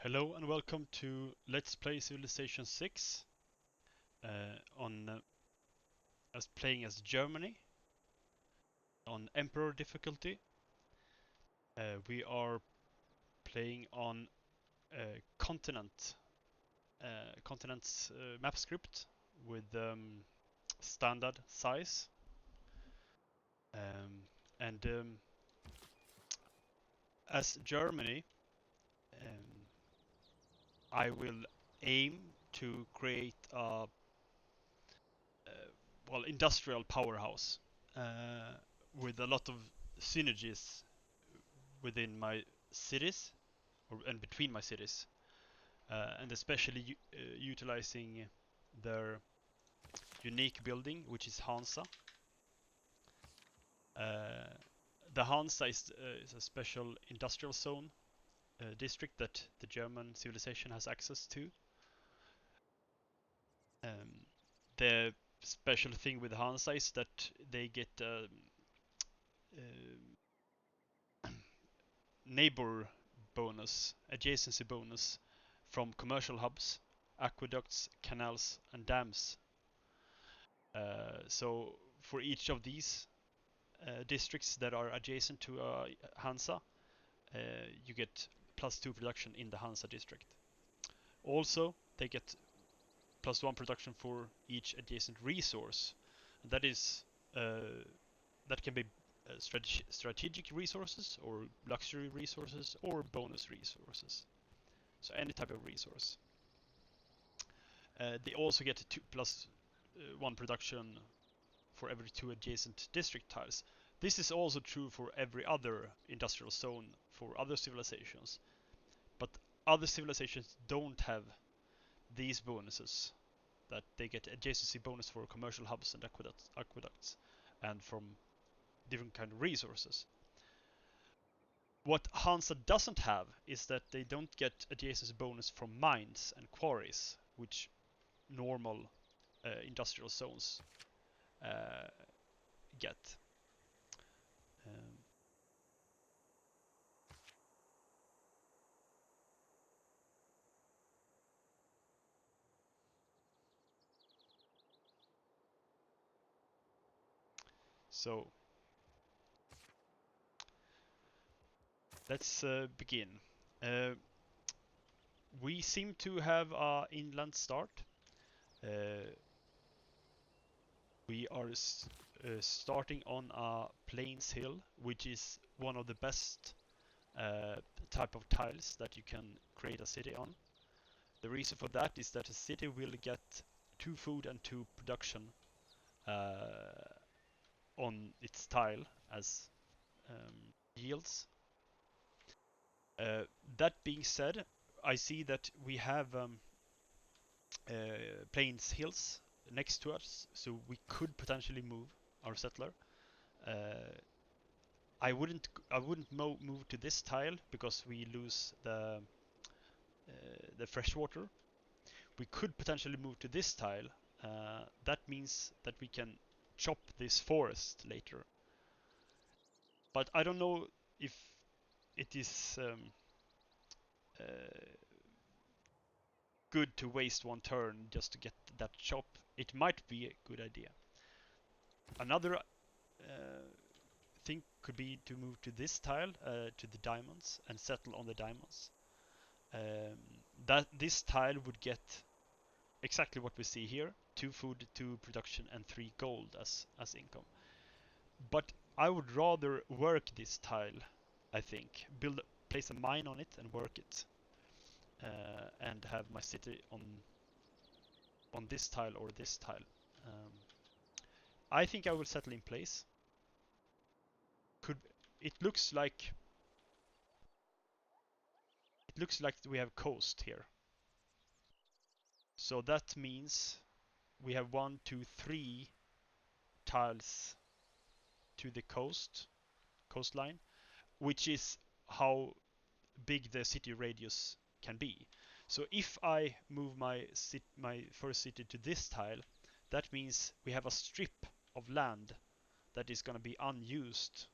Hello and welcome to Let's Play Civilization 6 on as playing as Germany on Emperor difficulty. We are playing on continent's map script with standard size, and as Germany, um, I will aim to create a industrial powerhouse with a lot of synergies within my cities and between my cities, and especially utilizing their unique building, which is Hansa. The Hansa is a special industrial zone district that the German civilization has access to. The special thing with Hansa is that they get neighbor bonus, adjacency bonus from commercial hubs, aqueducts, canals, and dams. So for each of these districts that are adjacent to Hansa, you get +2 production in the Hansa district. Also, they get +1 production for each adjacent resource. That is that can be strategic resources or luxury resources or bonus resources. So any type of resource. They also get 2+1 production for every 2 adjacent district tiles. This is also true for every other industrial zone for other civilizations. But other civilizations don't have these bonuses, that they get adjacency bonus for commercial hubs and aqueducts and from different kind of resources. What Hansa doesn't have is that they don't get adjacency bonus from mines and quarries, which normal industrial zones get. Um, so let's begin. Uh, we seem to have an inland start. We are starting on a plains hill, which is one of the best type of tiles that you can create a city on. The reason for that is that a city will get 2 food and 2 production on its tile as yields. That being said, I see that we have plains hills next to us, so we could potentially move our settler. I wouldn't move to this tile because we lose the fresh water. We could potentially move to this tile. That means that we can chop this forest later. But I don't know if it is uh, good to waste 1 turn just to get that chop. It might be a good idea. Another thing could be to move to this tile, to the diamonds, and settle on the diamonds. That this tile would get exactly what we see here: 2 food, 2 production, and 3 gold as income. But I would rather work this tile. I think place a mine on it and work it, and have my city on this tile or this tile. Um, I think I will settle in place. Could it looks like we have coast here. So that means we have 1, 2, 3 tiles to the coastline, which is how big the city radius can be. So if I move my first city to this tile, that means we have a strip of land that is going to be unused.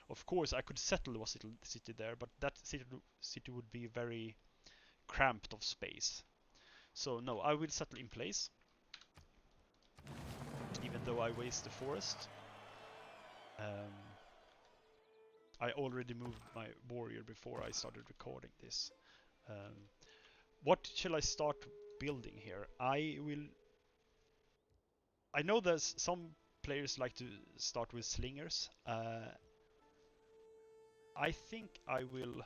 Of course, I could settle a city there, but that city would be very cramped of space. So no, I will settle in place, even though I waste the forest. I already moved my warrior before I started recording this. What shall I start building here? I know there's some players like to start with slingers. I think I will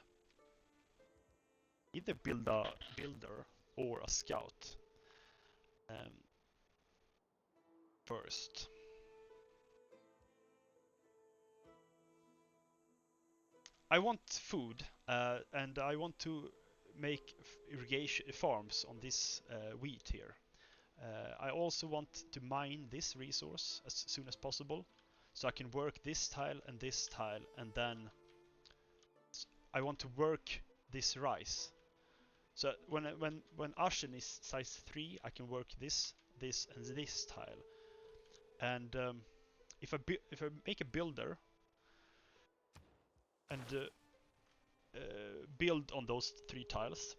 either build a builder or a scout first. I want food, and I want to make irrigation farms on this wheat here. I also want to mine this resource as soon as possible, so I can work this tile, and then I want to work this rice. So when Ashen is size 3, I can work this, and this tile. And if I make a builder and build on those 3 tiles,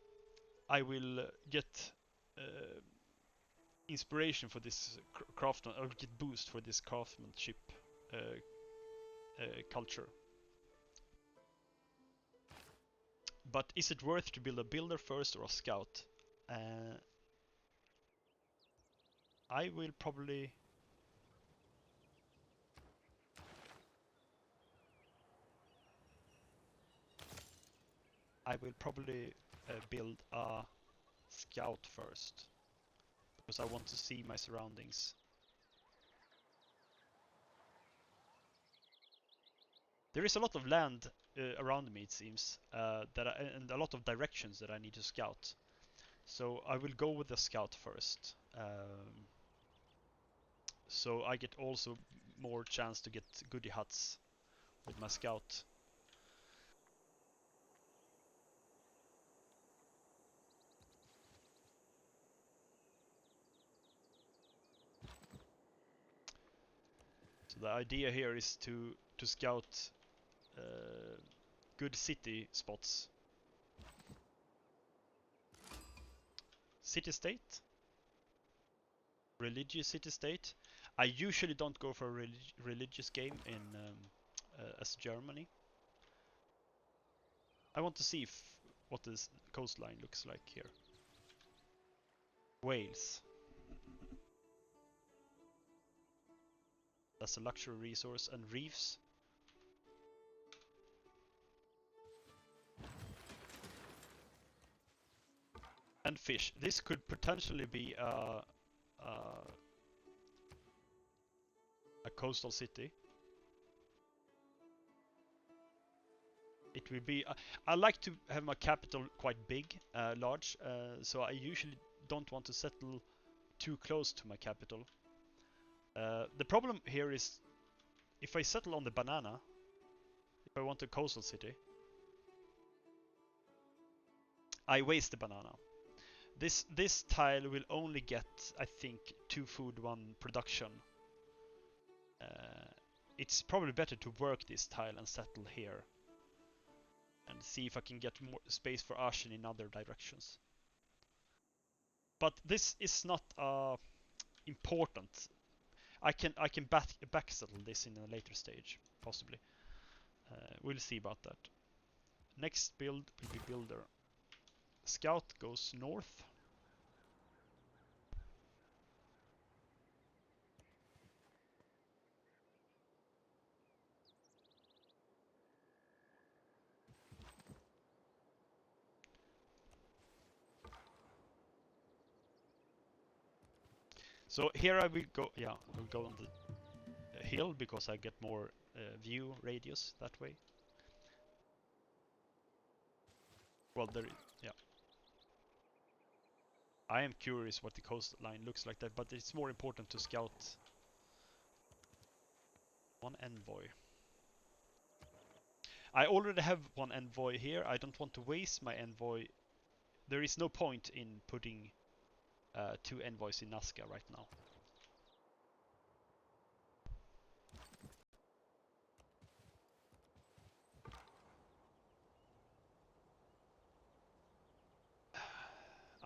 I will get inspiration for this craftsman, or get boost for this craftsmanship culture. But is it worth to build a builder first or a scout? I will probably build a scout first, because I want to see my surroundings. There is a lot of land around me, it seems, and a lot of directions that I need to scout. So I will go with the scout first. So I get also more chance to get goodie huts with my scout. So the idea here is to scout good city spots. City-state? Religious city-state? I usually don't go for a religious game in as Germany. I want to see what this coastline looks like here. Wales. That's a luxury resource. And reefs. And fish. This could potentially be a coastal city. It will be. I like to have my capital quite big, large. So I usually don't want to settle too close to my capital. The problem here is if I settle on the banana, if I want a coastal city, I waste the banana. This tile will only get, I think, 2 food, 1 production. It's probably better to work this tile and settle here. And see if I can get more space for Ashen in other directions. But this is not important. I can back settle this in a later stage, possibly. We'll see about that. Next build will be builder. Scout goes north. So here I will go, yeah, I will go on the hill because I get more view radius that way. Well, yeah. I am curious what the coastline looks like that, but it's more important to scout one envoy. I already have one envoy here. I don't want to waste my envoy. There is no point in putting 2 envoys in Nazca right now.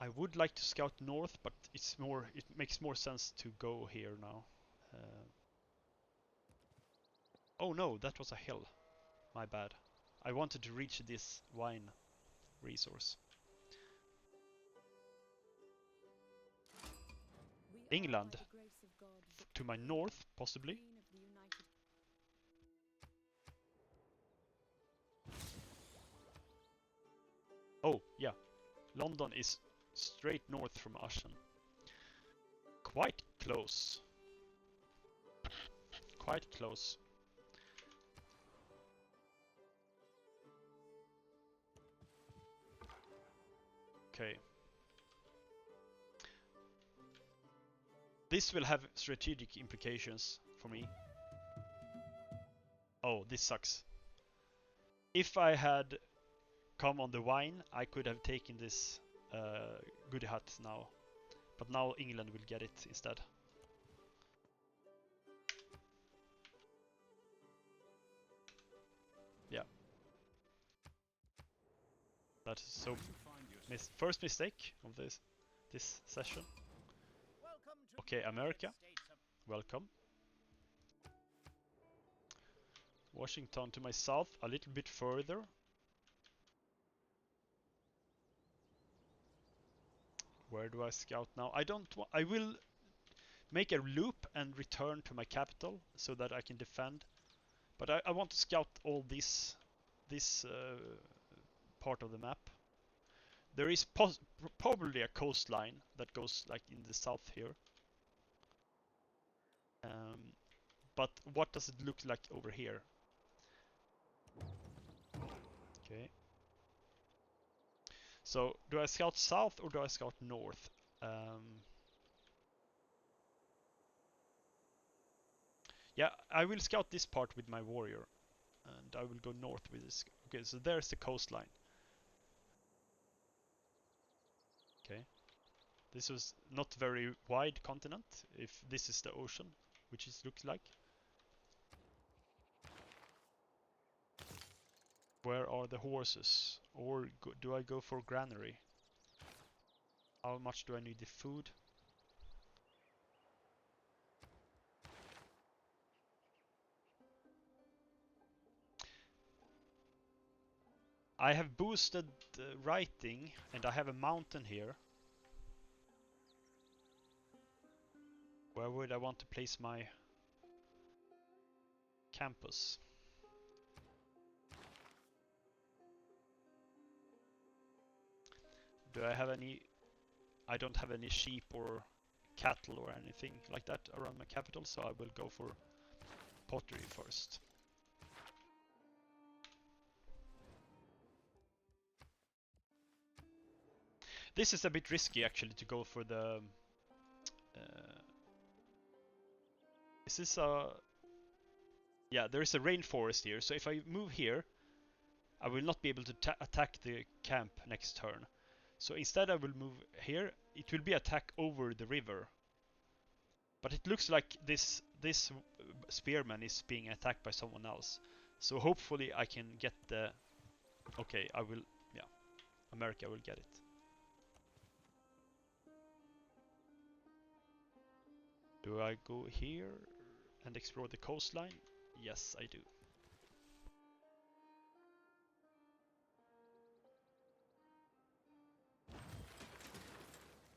I would like to scout north, but it makes more sense to go here now. Oh no, that was a hill. My bad. I wanted to reach this wine resource. England. To my north, possibly. Oh, yeah. London is straight north from Ashen. Quite close. Quite close. Okay. This will have strategic implications for me. Oh, this sucks. If I had come on the wine, I could have taken this goody hut now. But now England will get it instead. Yeah. That is so first mistake of this session. Okay, America. Welcome. Washington to my south, a little bit further. Where do I scout now? I will make a loop and return to my capital so that I can defend. But I want to scout all this part of the map. There is probably a coastline that goes like in the south here. But what does it look like over here? Okay. So, do I scout south or do I scout north? Yeah, I will scout this part with my warrior. And I will go north with this. Okay, so there's the coastline. Okay. This was not very wide continent, if this is the ocean, which it looks like. Where are the horses? Or do I go for granary? How much do I need the food? I have boosted writing, and I have a mountain here. Where would I want to place my campus? Do I have any... I don't have any sheep or cattle or anything like that around my capital, so I will go for pottery first. This is a bit risky actually to go for the... this is a... Yeah, there is a rainforest here, so if I move here, I will not be able to attack the camp next turn. So instead I will move here. It will be attack over the river. But it looks like this spearman is being attacked by someone else. So hopefully I can get the... Okay, I will... Yeah, America will get it. Do I go here and explore the coastline? Yes, I do.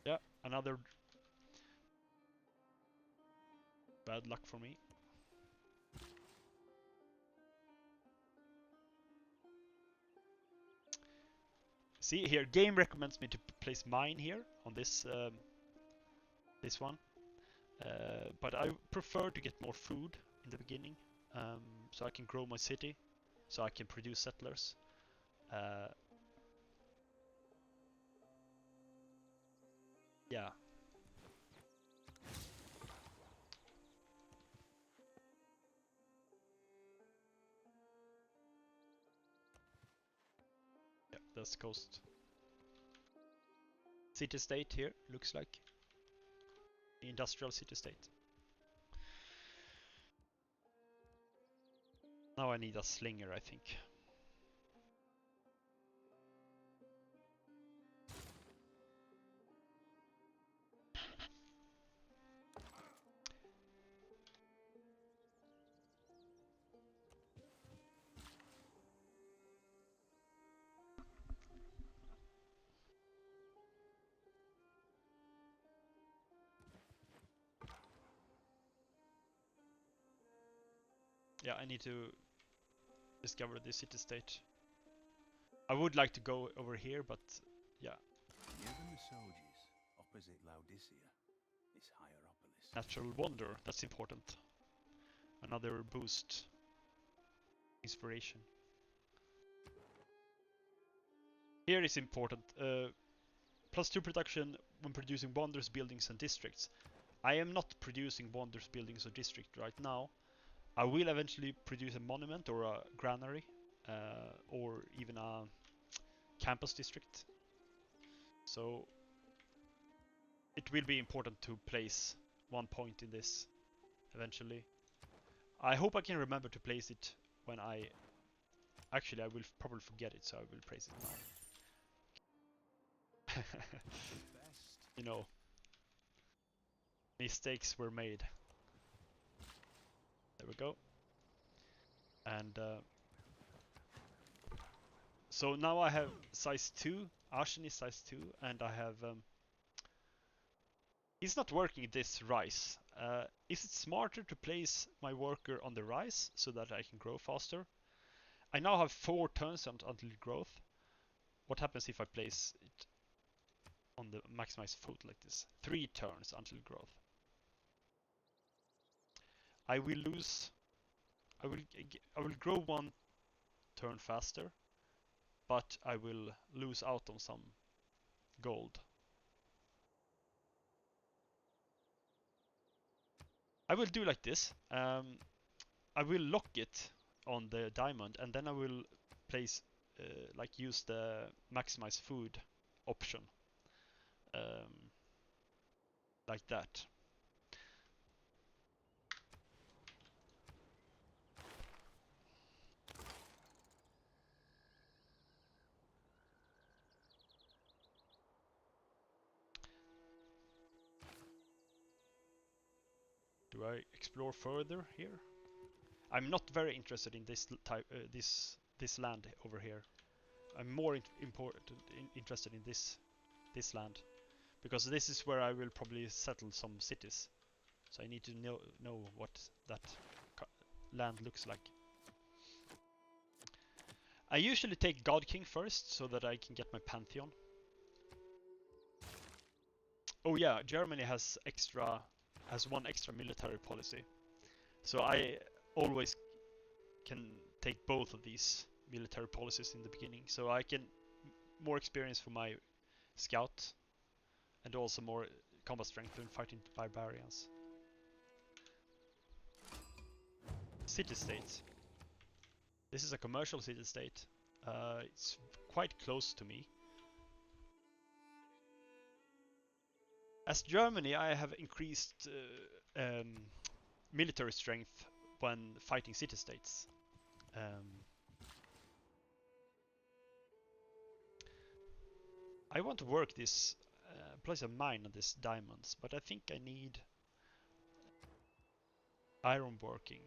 Yeah, another bad luck for me. See here, game recommends me to place mine here on this this one, but I prefer to get more food in the beginning, so I can grow my city, so I can produce settlers. Yeah. Yeah, that's coast. City-state here, looks like. Industrial city-state. Now I need a slinger, I think. Yeah, I need to discover the city-state. I would like to go over here, but yeah. Near the Mesoges, opposite Laodicea, is Hierapolis. Natural wonder, that's important. Another boost. Inspiration. Here is important. +2 production when producing wonders, buildings and districts. I am not producing wonders, buildings or district right now. I will eventually produce a monument or a granary or even a campus district. So it will be important to place one point in this eventually. I hope I can remember to place it when I... Actually, I will probably forget it, so I will place it now. You know, mistakes were made. There we go. And so now I have size 2, Ashen is size 2, and I have... It's not working this rise. Is it smarter to place my worker on the rise so that I can grow faster? I now have 4 turns until growth. What happens if I place it on the maximized foot like this? 3 turns until growth. I will lose... I will grow 1 turn faster, but I will lose out on some gold. I will do like this. I will lock it on the diamond, and then I will place, like use the maximize food option, like that. Do I explore further here? I'm not very interested in this type, this land over here. I'm more interested in this land, because this is where I will probably settle some cities. So I need to know what that land looks like. I usually take God King first, so that I can get my Pantheon. Oh yeah, Germany has one extra military policy. So I always can take both of these military policies in the beginning. So I can more experience for my scout, and also more combat strength when fighting barbarians. City-state. This is a commercial city-state. It's quite close to me. As Germany, I have increased military strength when fighting city-states. I want to work this, place a mine on this diamonds, but I think I need iron working.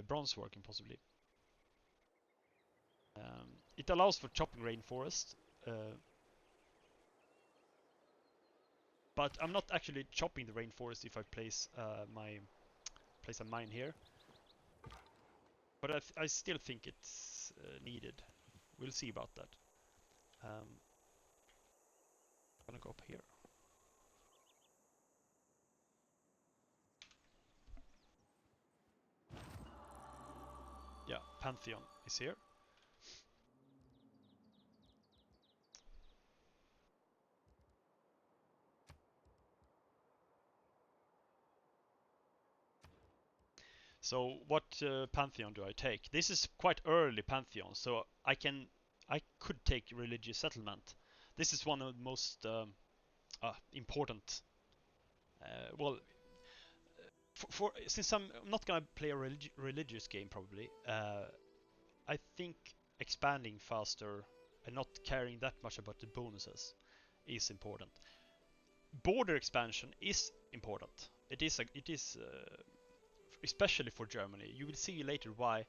Bronze working possibly. It allows for chopping rainforest, but I'm not actually chopping the rainforest if I place place a mine here. But I still think it's needed. We'll see about that. I'm gonna go up here. Yeah, Pantheon is here. So what Pantheon do I take? This is quite early Pantheon, so I could take religious settlement. This is one of the most important. Well, since I'm not gonna play a religious game probably, I think expanding faster and not caring that much about the bonuses is important. Border expansion is important. It is especially for Germany. You will see later why.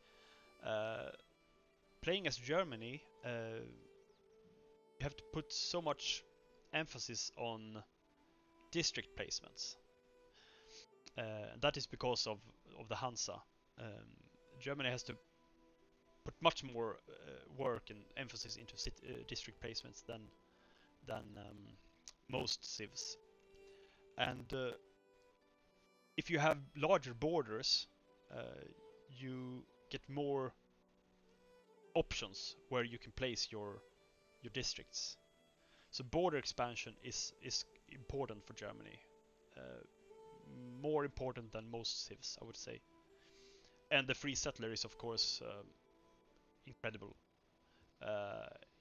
Playing as Germany, you have to put so much emphasis on district placements. That is because of the Hansa. Germany has to put much more work and emphasis into district placements than most civs. And if you have larger borders, you get more options where you can place your districts. So border expansion is important for Germany, more important than most civs, I would say. And the free settler is of course incredible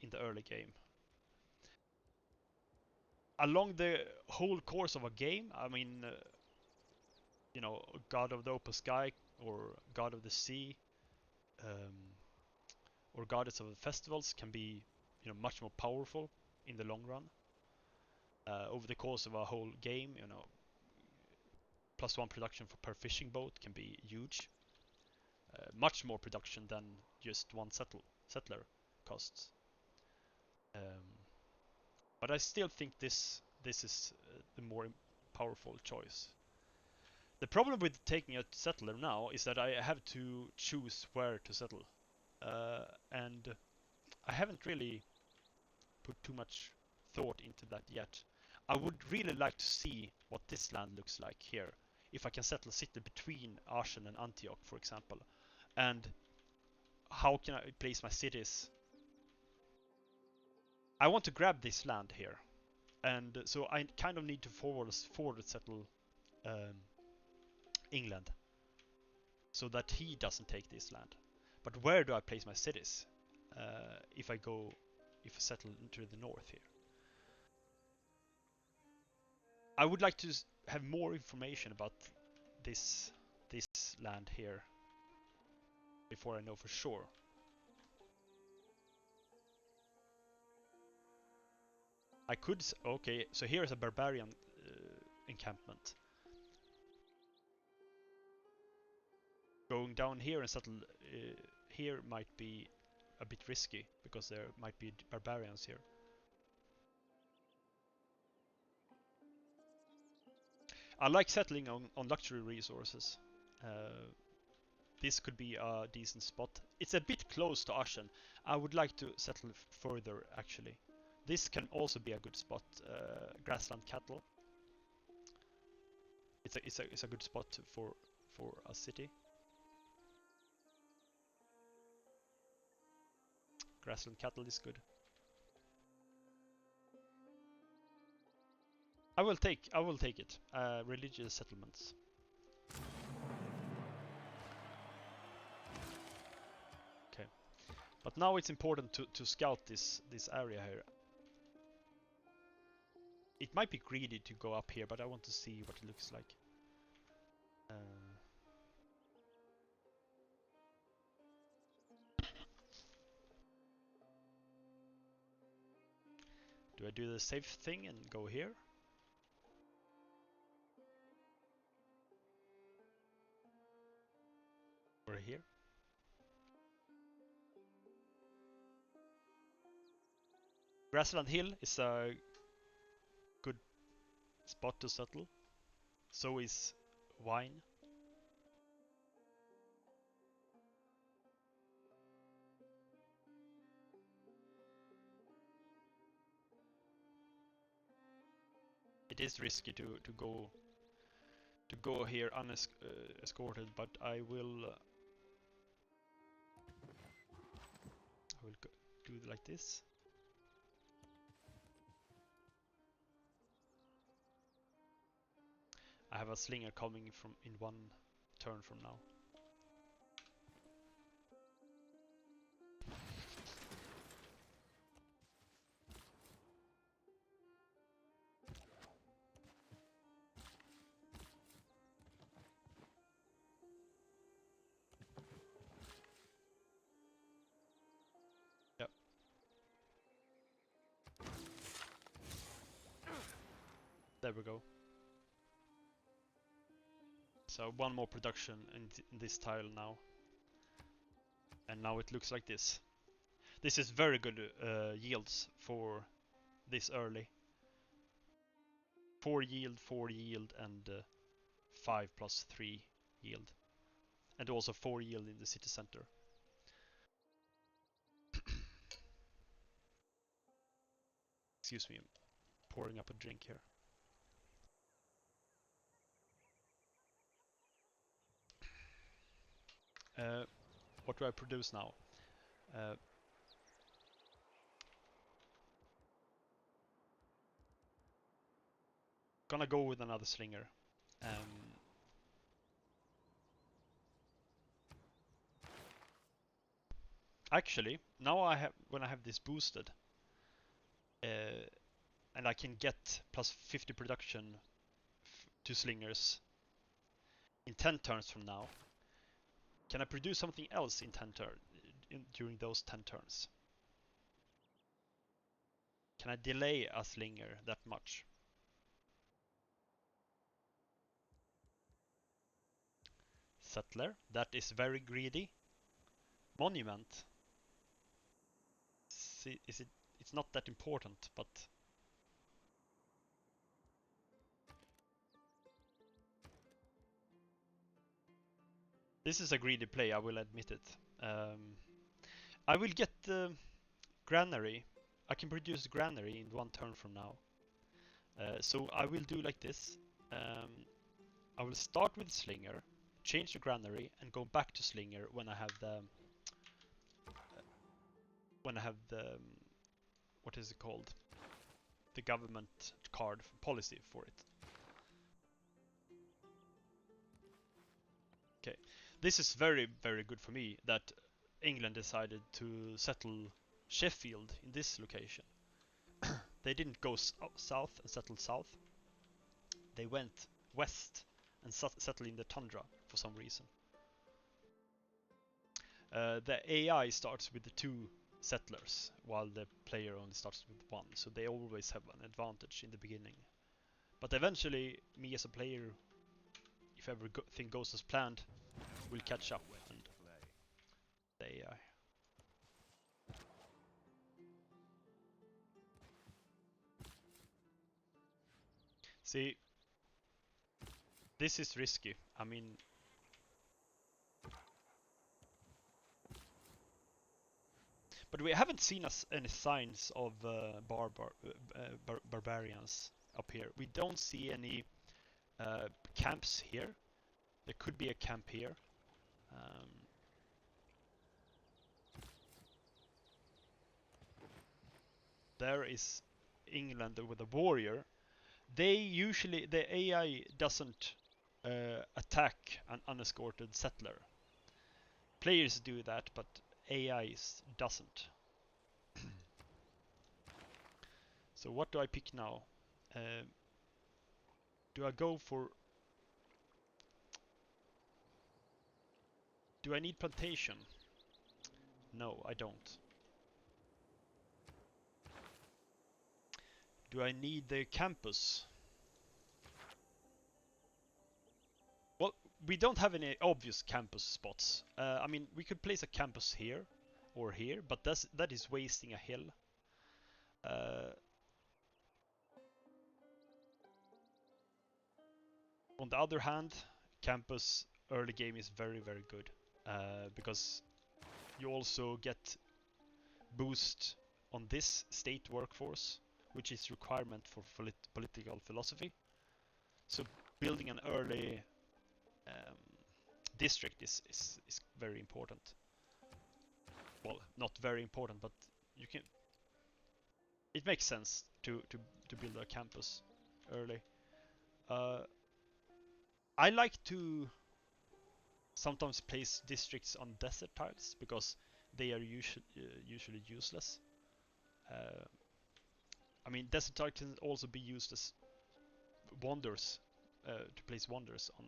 in the early game. Along the whole course of a game, I mean, you know, God of the Open Sky or God of the Sea, or Goddess of the Festivals can be, you know, much more powerful in the long run. Over the course of a whole game, you know, +1 production per fishing boat can be huge. Much more production than just one settler costs. But I still think this is the more powerful choice. The problem with taking a settler now is that I have to choose where to settle. And I haven't really put too much thought into that yet. I would really like to see what this land looks like here. If I can settle a city between Aachen and Antioch, for example. And how can I place my cities? I want to grab this land here. And so I kind of need to forward settle England. So that he doesn't take this land. But where do I place my cities? If I settle into the north here. I would like to have more information about this land here before I know for sure. I could, okay, so here is a barbarian encampment. Going down here and settle here might be a bit risky because there might be barbarians here. I like settling on luxury resources. This could be a decent spot. It's a bit close to Aachen. I would like to settle further actually. This can also be a good spot. Grassland cattle. It's a good spot for a city. Grassland cattle is good. I will take it. Religious settlements. Okay, but now it's important to scout this area here. It might be greedy to go up here, but I want to see what it looks like. Do I do the safe thing and go here? Or here? Grassland Hill is a good spot to settle. So is Wine. It is risky to go here unescorted, but I will do it like this. I have a slinger coming from in one turn from now. Yep. There we go. So one more production in this tile now. And now it looks like this. This is very good yields for this early. 4 yield, 4 yield, and 5 plus 3 yield. And also 4 yield in the city center. Excuse me, I'm pouring up a drink here. What do I produce now? Gonna go with another slinger. Actually, now when I have this boosted, and I can get plus 50 production to slingers in 10 turns from now. Can I produce something else in 10 turns during those 10 turns? Can I delay a slinger that much? Settler, that is very greedy. Monument. See, it's not that important, but this is a greedy play, I will admit it. I will get the granary. I can produce granary in 1 turn from now. So I will do like this. I will start with slinger, change to granary, and go back to slinger when I have the what is it called? The government card policy for it. Okay, this is very, very good for me that England decided to settle Sheffield in this location. They didn't go south and settle south. They went west and settled in the tundra for some reason. The AI starts with the 2 settlers, while the player only starts with 1, so they always have an advantage in the beginning. But eventually, me as a player, if everything goes as planned, will catch up and the AI. See, this is risky. I mean, but we haven't seen any signs of barbarians up here. We don't see any camps here. There could be a camp here. There is England with a warrior. The AI doesn't attack an unescorted settler. Players do that, but AI doesn't. So what do I pick now? Do I go for... Do I need plantation? No, I don't. Do I need the campus? Well, we don't have any obvious campus spots. I mean, we could place a campus here or here, but that is wasting a hill. On the other hand, campus early game is very, very good because you also get boost on this state workforce, which is requirement for political philosophy. So building an early district is very important. Well, not very important, but you can. It makes sense to build a campus early. I like to sometimes place districts on desert tiles because they are usually useless. I mean, desert tiles can also be used as wonders to place wonders on.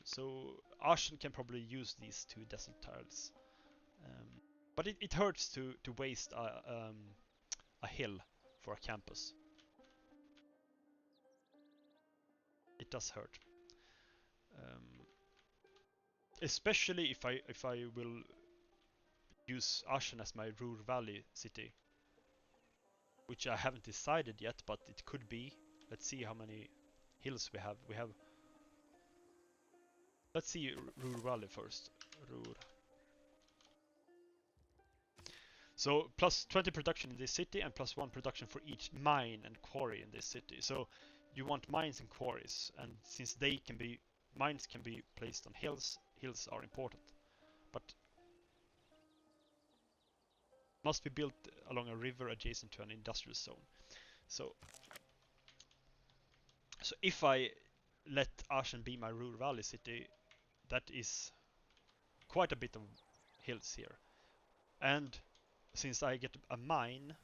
So Ashen can probably use these 2 desert tiles, but it hurts to waste a hill for a campus. It does hurt, especially if I will use Ashen as my Ruhr Valley city, which I haven't decided yet, but it could be. Let's see how many hills we have. Let's see Ruhr Valley first. Ruhr. So plus 20 production in this city and plus 1 production for each mine and quarry in this city. So you want mines and quarries, and since mines can be placed on hills are important. But must be built along a river adjacent to an industrial zone. So if I let Aachen be my Ruhr Valley city, that is quite a bit of hills here. And since I get a mine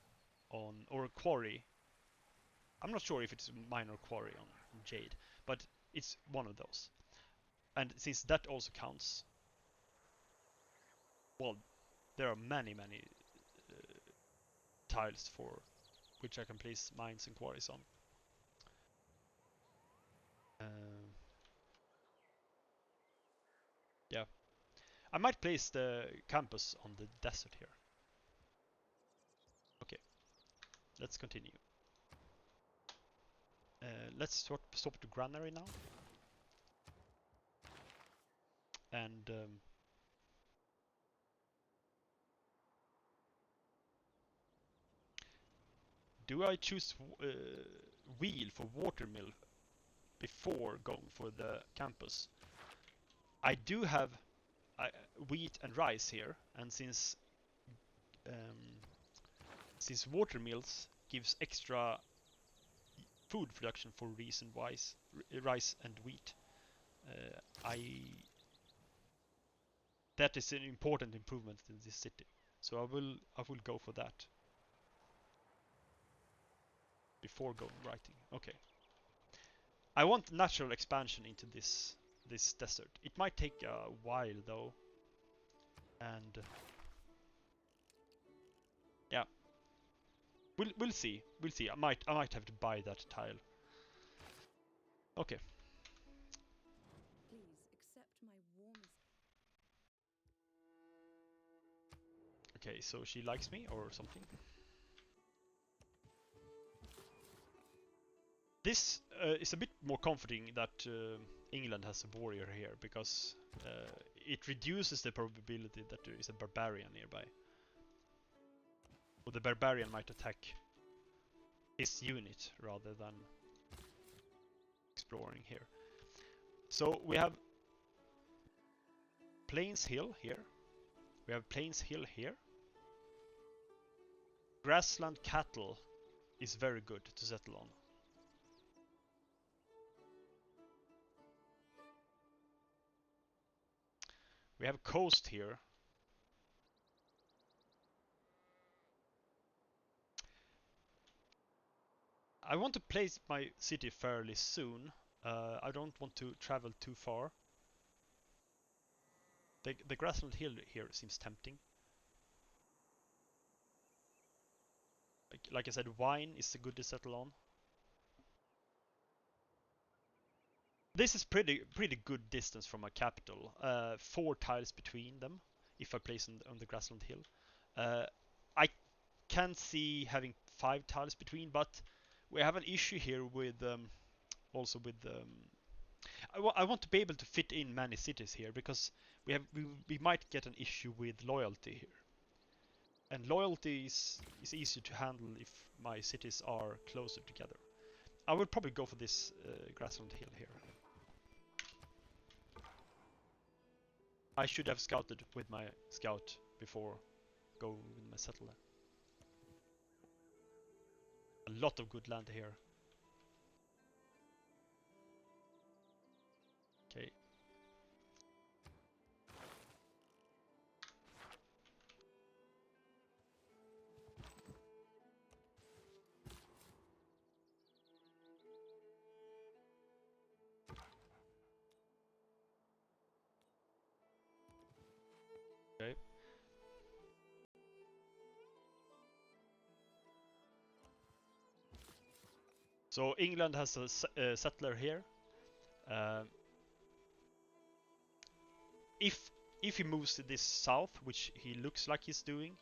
or a quarry, I'm not sure if it's a mine or quarry on Jade, but it's one of those. And since that also counts, well, there are many tiles for which I can place mines and quarries on. Yeah, I might place the campus on the desert here. Okay, let's continue. Let's stop the granary now. And do I choose wheel for watermill before going for the campus? I do have wheat and rice here, and since watermills gives extra food production for rice and wheat, that is an important improvement in this city. So I will go for that before going writing. Okay. I want natural expansion into this desert. It might take a while though, and yeah, we'll see. We'll see. I might have to buy that tile. Okay. Please accept my warmest. Okay, so she likes me or something. This is a bit more comforting that England has a warrior here, because it reduces the probability that there is a barbarian nearby. Or the barbarian might attack his unit rather than exploring here. So we have Plains Hill here. We have Plains Hill here. Grassland cattle is very good to settle on. We have coast here. I want to place my city fairly soon. I don't want to travel too far. The grassland hill here seems tempting. Like I said, wine is good to settle on. This is pretty good distance from a capital. 4 tiles between them if I place on the grassland hill. I can see having 5 tiles between, but we have an issue here with also with I want to be able to fit in many cities here, because we might get an issue with loyalty here. And loyalty is easier to handle if my cities are closer together. I will probably go for this grassland hill here. I should have scouted with my scout before going with my settler. A lot of good land here. Okay. Okay. So England has a settler here. If he moves to this south, which he looks like he's doing,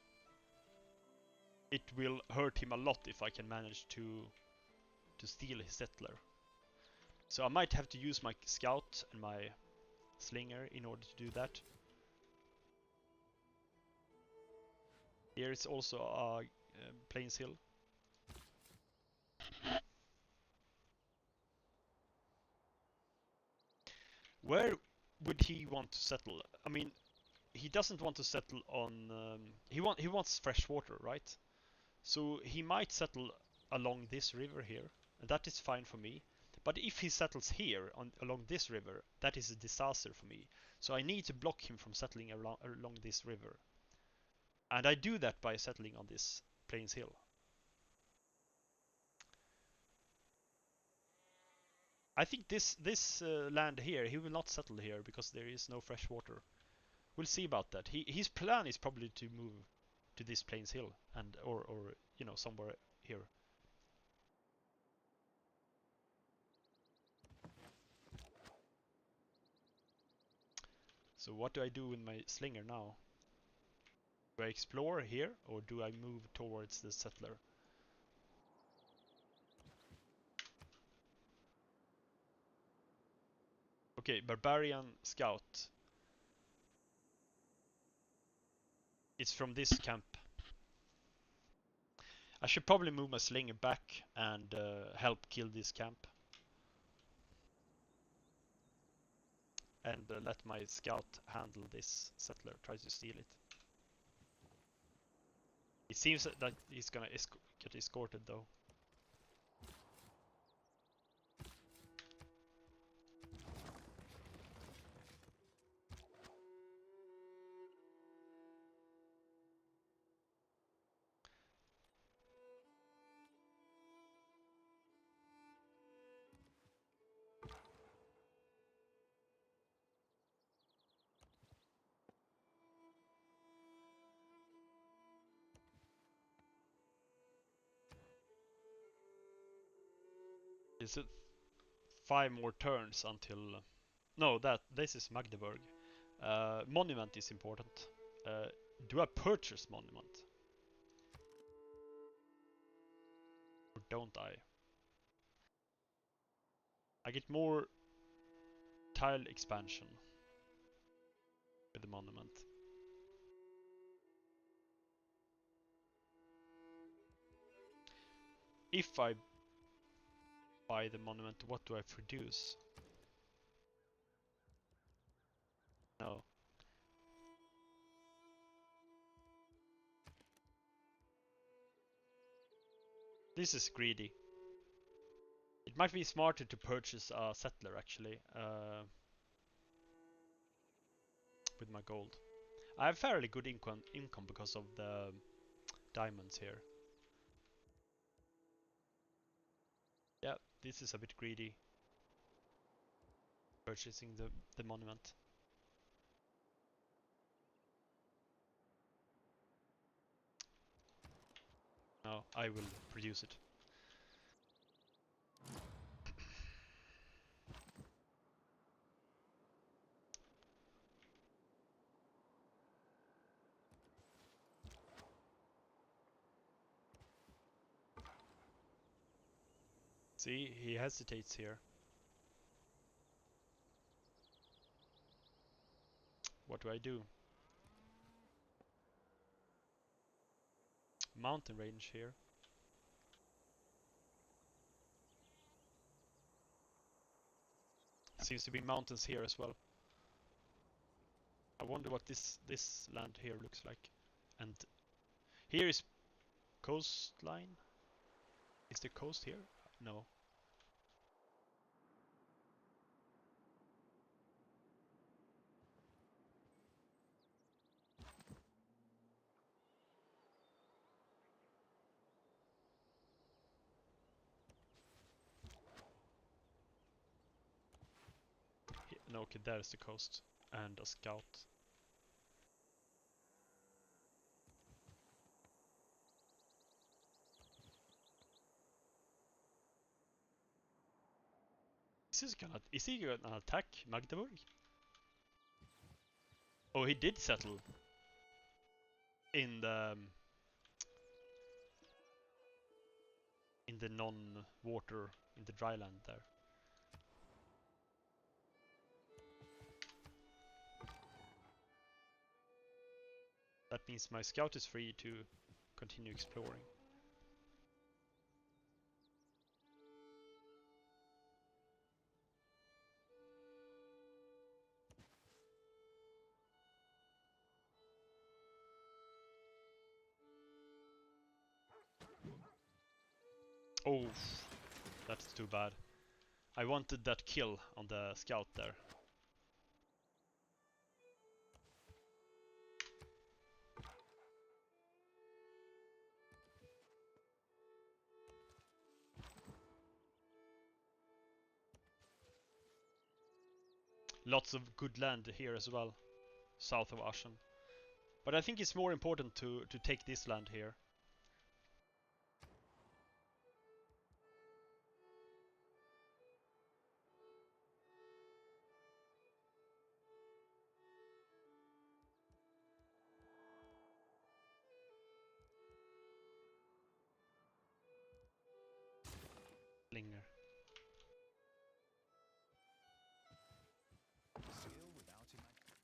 it will hurt him a lot if I can manage to to steal his settler. So I might have to use my scout and my slinger in order to do that. Here is also a Plains Hill. Where would he want to settle? I mean, he doesn't want to settle on. He wants fresh water, right? So he might settle along this river here, and that is fine for me. But if he settles here along this river, that is a disaster for me. So I need to block him from settling along this river. And I do that by settling on this Plains Hill. I think this land here, he will not settle here because there is no fresh water. We'll see about that. His plan is probably to move to this Plains Hill and or you know, somewhere here. So what do I do with my slinger now? Do I explore here or do I move towards the settler? Okay, Barbarian Scout. It's from this camp. I should probably move my slinger back and help kill this camp. And let my scout handle this settler, try to steal it. It seems that he's gonna get escorted though. Is it 5 more turns until... No, this is Magdeburg. Monument is important. Do I purchase monument? Or don't I? I get more tile expansion with the monument. If I buy the monument, what do I produce? No. This is greedy. It might be smarter to purchase a settler actually, with my gold. I have fairly good income because of the diamonds here. Yeah, this is a bit greedy. Purchasing the monument. No, I will produce it. See, he hesitates here. What do I do? Mountain range here. Seems to be mountains here as well. I wonder what this land here looks like. And here is coastline. Is the coast here? No. No, okay, there's the coast. And a scout. Is he gonna attack Magdeburg? Oh, he did settle in in the non-water, in the dry land there. That means my scout is free to continue exploring. Oh, that's too bad. I wanted that kill on the scout there. Lots of good land here as well, south of Ashen. But I think it's more important to take this land here. Linger. Skill without imagination.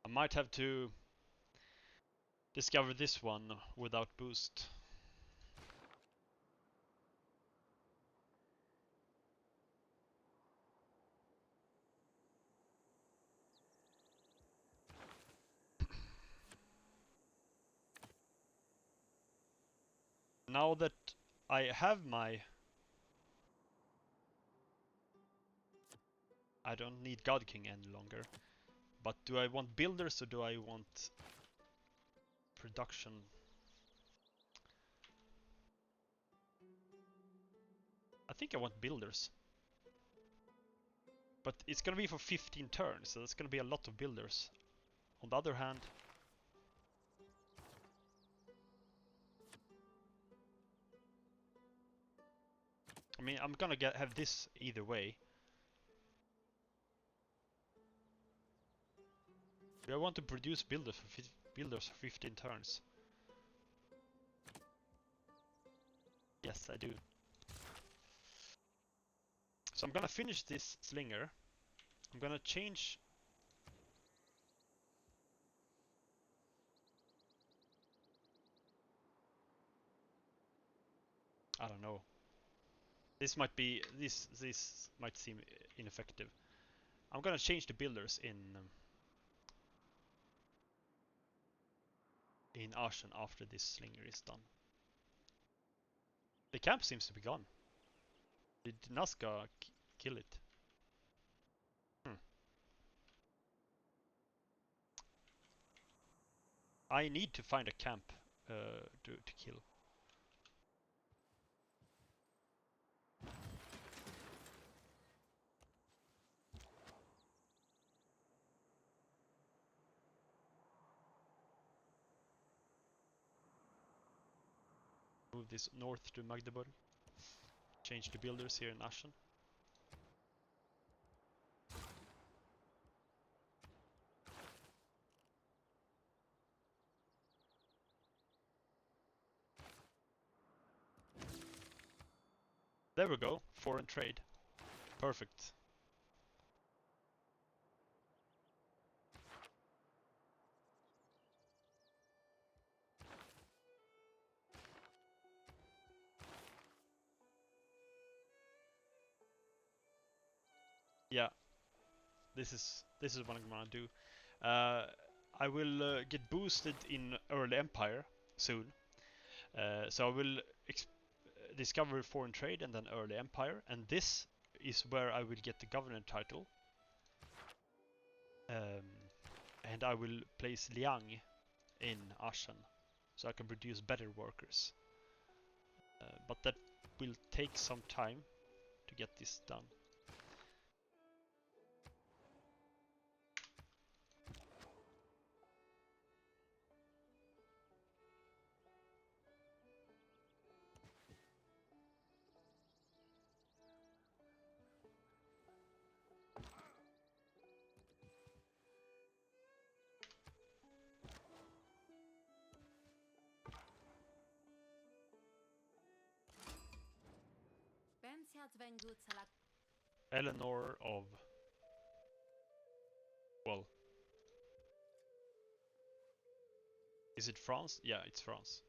I might have to discover this one without boost. Now that I have my... I don't need God King any longer. But do I want builders or do I want production? I think I want builders. But it's gonna be for 15 turns, so that's gonna be a lot of builders. On the other hand... I mean, I'm gonna have this either way. Do I want to produce builders for 15 turns? Yes, I do. So I'm gonna finish this slinger. I'm gonna change... I don't know. This might be... This might seem ineffective. I'm gonna change the builders in Ashen after this slinger is done. The camp seems to be gone. Did Nazca kill it? I need to find a camp to kill. Move this north to Magdeburg. Change the builders here in Ashen. There we go, foreign trade. Perfect. Yeah, this is what I'm gonna do. I will get boosted in early Empire soon. So I will discover foreign trade and then early Empire, and this is where I will get the governor title. And I will place Liang in Ashen, so I can produce better workers. But that will take some time to get this done. Eleanor of... Well... Is it France? Yeah, it's France.